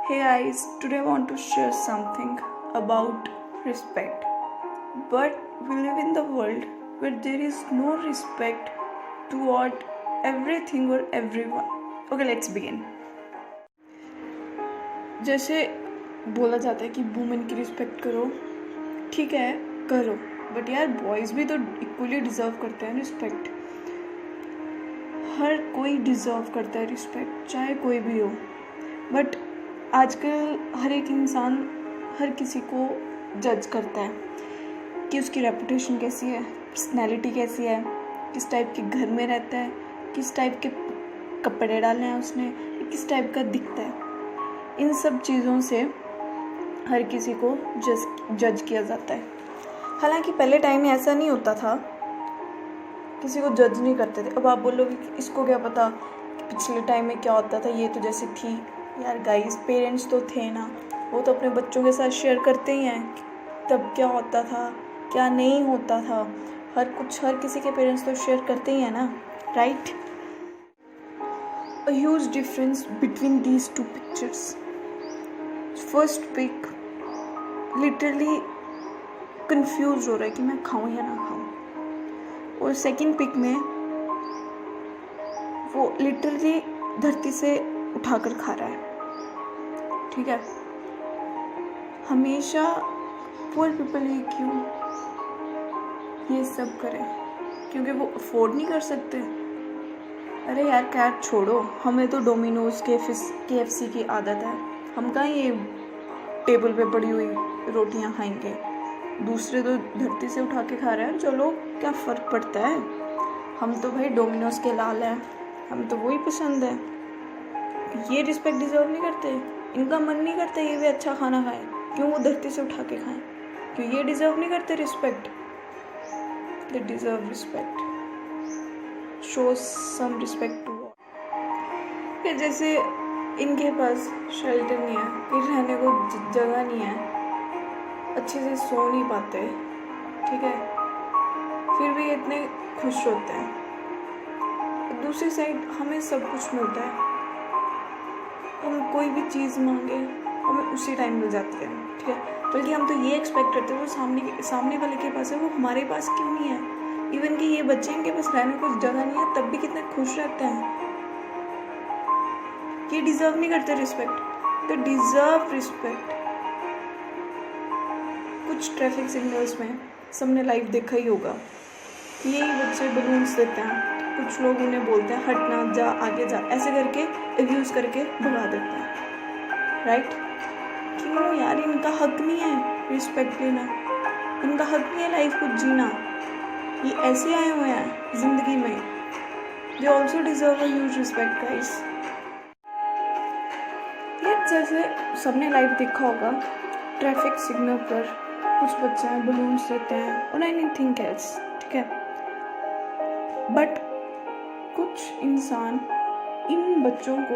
Hey guys, today I want to share something about respect. But we live in the world where there is no respect toward everything or everyone. Okay, let's begin. जैसे बोला जाता है कि women की respect करो, ठीक है करो, बट यार बॉयज़ भी तो इक्वली डिज़र्व करते हैं रिस्पेक्ट. हर कोई डिज़र्व करता है रिस्पेक्ट, चाहे कोई भी हो. बट आजकल हर एक इंसान हर किसी को जज करता है कि उसकी रेपुटेशन कैसी है, पर्सनैलिटी कैसी है, किस टाइप के घर में रहता है, किस टाइप के कपड़े डाले हैं उसने, किस टाइप का दिखता है. इन सब चीज़ों से हर किसी को जज किया जाता है. हालांकि पहले टाइम में ऐसा नहीं होता था, किसी को जज नहीं करते थे. अब आप बोलोगे कि इसको क्या पता कि पिछले टाइम में क्या होता था, ये तो जैसे थी. यार गाइस, पेरेंट्स तो थे ना, वो तो अपने बच्चों के साथ शेयर करते ही हैं तब क्या होता था क्या नहीं होता था. हर किसी के पेरेंट्स तो शेयर करते ही हैं ना, right. A huge difference between these two pictures. First pic literally confused हो रहा है कि मैं खाऊं या ना खाऊं, और सेकंड पिक में वो लिटरली धरती से उठाकर खा रहा है. ठीक है, हमेशा पुअर पीपल ही क्यों ये सब करें? क्योंकि वो अफोर्ड नहीं कर सकते. अरे यार कैट छोड़ो, हमें तो डोमिनोज KFC की आदत है. हम कहाँ ये टेबल पे पड़ी हुई रोटियां खाएंगे. दूसरे तो धरती से उठा के खा रहे हैं, चलो क्या फ़र्क पड़ता है. हम तो भाई डोमिनोज के लाल हैं, हम तो वही पसंद है. ये रिस्पेक्ट डिज़र्व नहीं करते, इनका मन नहीं करता ये भी अच्छा खाना खाएं, क्यों वो धरती से उठा के खाएं? क्यों ये डिज़र्व नहीं करते respect? They deserve respect. Show some respect too. फिर जैसे इनके पास शेल्टर नहीं है, फिर रहने को जगह नहीं है, अच्छे से सो नहीं पाते, ठीक है, फिर भी इतने खुश होते हैं. दूसरी साइड हमें सब कुछ मिलता है, हम कोई भी चीज़ मांगे हमें उसी टाइम मिल जाती है, ठीक है. बल्कि हम तो ये एक्सपेक्ट करते हैं वो सामने वाले के पास है, वो हमारे पास क्यों नहीं है. इवन कि ये बच्चे इनके पास रहने को जगह नहीं है, तब भी कितने खुश रहते हैं. ये डिज़र्व नहीं करते रिस्पेक्ट. तो डिज़र्व रिस्पेक्ट. कुछ ट्रैफिक सिग्नल्स में सबने लाइव देखा ही होगा, यही बच्चे बलून्स देते हैं, कुछ लोग उन्हें बोलते हैं हटना, जा आगे जा, ऐसे करके अब्यूज़ करके भगा देते हैं, राइट. क्यों यार, इनका हक नहीं है रिस्पेक्ट लेना, इनका हक नहीं है लाइफ को जीना. ये ऐसे आए हुए हैं ज़िंदगी में. They also deserve a huge respect guys. ये जैसे सबने लाइव देखा होगा, ट्रैफिक सिग्नल पर कुछ बच्चे हैं बलून्स देते हैं और एनीथिंग एल्स, ठीक है. बट कुछ इंसान इन बच्चों को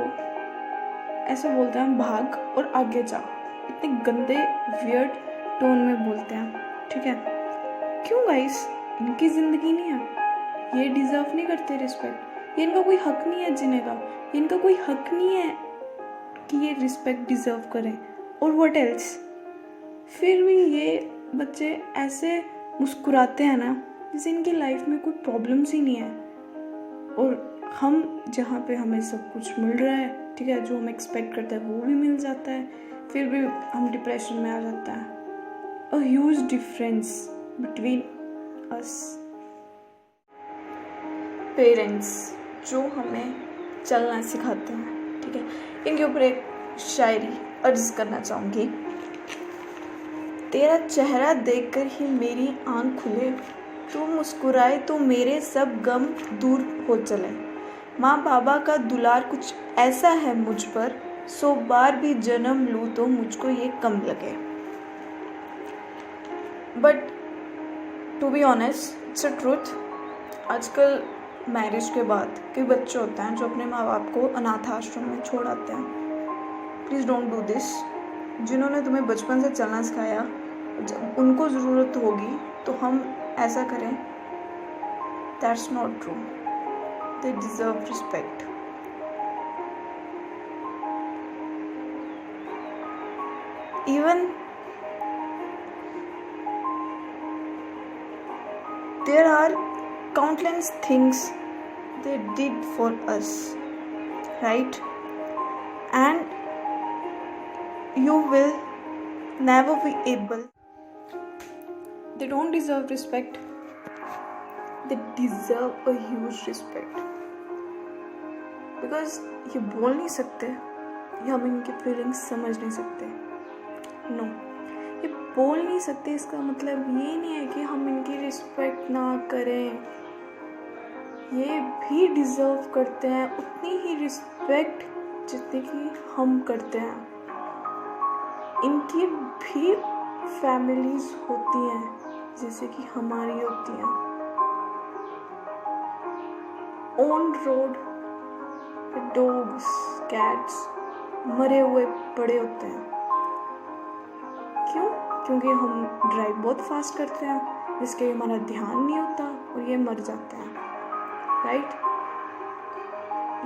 ऐसे बोलते हैं भाग और आगे जा, इतने गंदे वियर्ड टोन में बोलते हैं, ठीक है. क्यों गाइस, इनकी ज़िंदगी नहीं है, ये डिज़र्व नहीं करते रिस्पेक्ट. ये इनका कोई हक नहीं है जीने का, इनका कोई हक नहीं है कि ये रिस्पेक्ट डिज़र्व करें. और व्हाट एल्स, फिर भी ये बच्चे ऐसे मुस्कुराते हैं ना जैसे इनकी लाइफ में कोई प्रॉब्लम्स ही नहीं है. और हम जहाँ पे हमें सब कुछ मिल रहा है, ठीक है, जो हम एक्सपेक्ट करते हैं वो भी मिल जाता है, फिर भी हम डिप्रेशन में आ जाता है. A huge difference between us. Parents जो हमें चलना सिखाते हैं, ठीक है, इनके ऊपर एक शायरी अर्ज करना चाहूँगी. तेरा चेहरा देखकर ही मेरी आँख खुले, तू मुस्कुराए तो मेरे सब गम दूर हो चले. माँ बाबा का दुलार कुछ ऐसा है मुझ पर, 100 बार भी जन्म लूँ तो मुझको ये कम लगे. But to be honest, it's a truth. आजकल मैरिज के बाद कई बच्चे होते हैं जो अपने माँ बाप को अनाथ आश्रम में छोड़ आते हैं. Please don't do this. जिन्होंने तुम्हें बचपन से चलना सिखाया, जब उनको ज़रूरत होगी तो हम ऐसा करें, that's not true. They deserve respect. Even there are countless things they did for us, right? And you will never be able. They don't deserve respect. They deserve a huge respect. Because ये बोल नहीं सकते, या हम इनकी feelings समझ नहीं सकते. नो, ये बोल नहीं सकते. इसका मतलब ये नहीं है कि हम इनकी रिस्पेक्ट ना करें. ये भी डिज़र्व करते हैं उतनी ही रिस्पेक्ट जितनी कि हम करते हैं. इनकी भी फैमिलीज होती हैं जैसे कि हमारी होती हैं. ऑन रोड डॉग्स, कैट्स मरे हुए पड़े होते हैं. क्यों? क्योंकि हम ड्राइव बहुत फास्ट करते हैं, जिसके हमारा ध्यान नहीं होता और ये मर जाते हैं, राइट?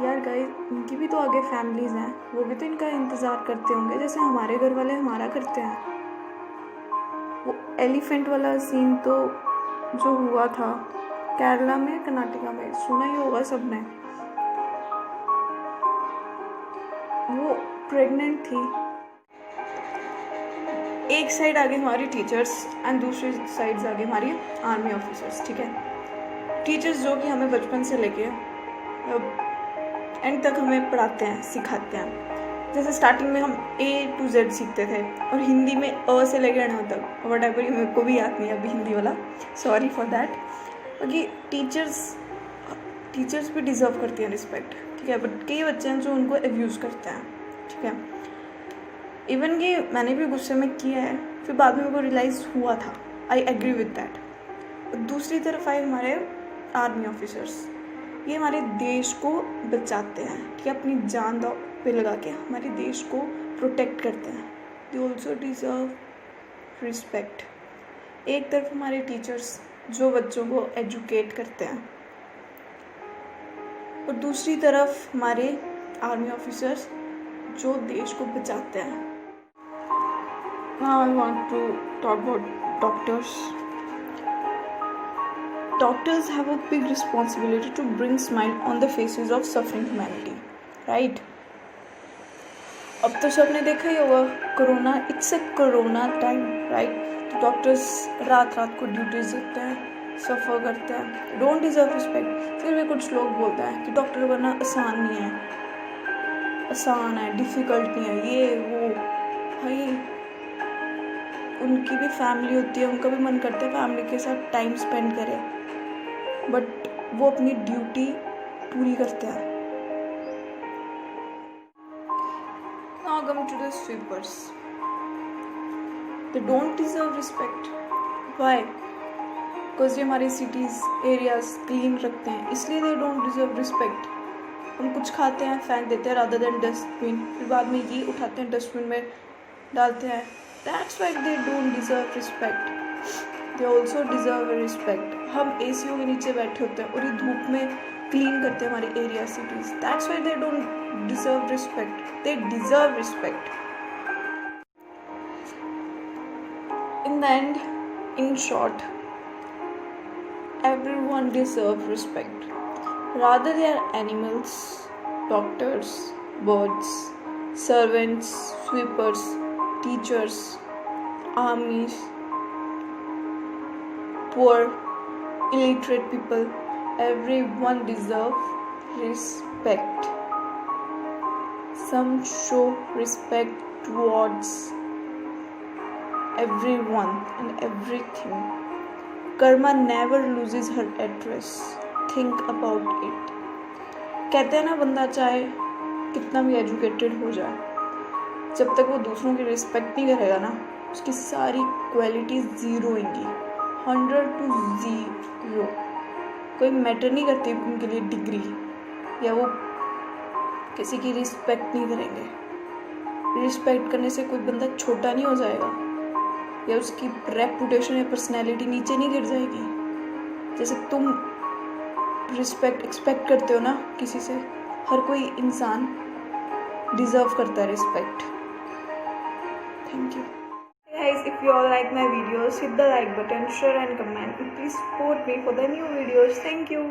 यार गाइस, इनकी भी तो आगे फैमिलीज हैं, वो भी तो इनका इंतज़ार करते होंगे जैसे हमारे घर वाले हमारा करते हैं. वो एलिफेंट वाला सीन तो जो हुआ था केरला में, कर्नाटका में, सुना ही होगा सबने. वो प्रेग्नेंट थी. एक साइड आगे हमारी टीचर्स एंड दूसरी साइड आगे हमारी आर्मी ऑफिसर्स. ठीक है, टीचर्स जो कि हमें बचपन से लेके एंड तक हमें पढ़ाते हैं, सिखाते हैं. जैसे स्टार्टिंग में हम A to Z सीखते थे और हिंदी में अ से लेकर न तक, वट एवर, मेरे को भी याद नहीं है अभी हिंदी वाला, सॉरी फॉर दैट. क्योंकि टीचर्स भी डिज़र्व करती हैं रिस्पेक्ट. ठीक है, बट कई बच्चे हैं जो उनको एब्यूज़ करते हैं. ठीक है, इवन कि मैंने भी गुस्से में किया है, फिर बाद में मेरे को रियलाइज़ हुआ था. I agree with that. दूसरी तरफ आए हमारे आर्मी ऑफिसर्स. ये हमारे देश को बचाते हैं. ठीक है, अपनी जान दांव पे लगा के हमारे देश को प्रोटेक्ट करते हैं. They also deserve respect. एक तरफ हमारे टीचर्स जो बच्चों को एजुकेट करते हैं, और दूसरी तरफ हमारे आर्मी ऑफिसर्स जो देश को बचाते हैं. Now I want to talk about doctors. Doctors have a big responsibility to bring smile on the faces of suffering humanity, right? अब तो सबने देखा ही होगा corona, it's a corona time, right? तो डॉक्टर्स रात को ड्यूटीज देते हैं, सफ़र करते हैं, डोंट डिज़र्व रिस्पेक्ट. फिर भी कुछ लोग बोलते हैं कि डॉक्टर बनना आसान नहीं है, आसान है, डिफ़िकल्ट नहीं है, ये वो. भाई, उनकी भी फैमिली होती है, उनका भी मन करता है फैमिली के साथ टाइम स्पेंड करें, बट वो अपनी ड्यूटी पूरी करते हैं. Now come to the sweepers. They don't deserve respect. Why? Because ये हमारी cities, areas clean रखते हैं, इसलिए they don't deserve respect. हम कुछ खाते हैं, फेंक देते हैं rather than डस्टबिन, फिर बाद में ये उठाते हैं डस्टबिन में डालते हैं. That's why they don't deserve respect. They also deserve respect. हम एसीओ के नीचे बैठे होते हैं और ये धूप में क्लीन करते हैं हमारे area, cities. That's why they don't deserve respect. They deserve respect. In the end, in short, everyone deserves respect. Rather they are animals, doctors, birds, servants, sweepers, teachers, armies, poor, illiterate people, everyone deserves respect. Some show respect towards everyone and everything. Karma never loses her address. Think about it. कहते हैं ना, बंदा चाहे कितना भी educated हो जाए, जब तक वो दूसरों की रिस्पेक्ट नहीं करेगा ना, उसकी सारी क्वालिटी ज़ीरो होंगी. 100 to 0. कोई मैटर नहीं करती उनके लिए डिग्री, या वो किसी की रिस्पेक्ट नहीं करेंगे. रिस्पेक्ट करने से कोई बंदा छोटा नहीं हो जाएगा, या उसकी रेपुटेशन या पर्सनैलिटी नीचे नहीं गिर जाएगी. जैसे तुम रिस्पेक्ट एक्सपेक्ट करते हो ना किसी से, हर कोई इंसान डिज़र्व करता है respect. Thank you guys. If you all like my videos, hit the like button, share and comment, and please support me for the new videos. Thank you.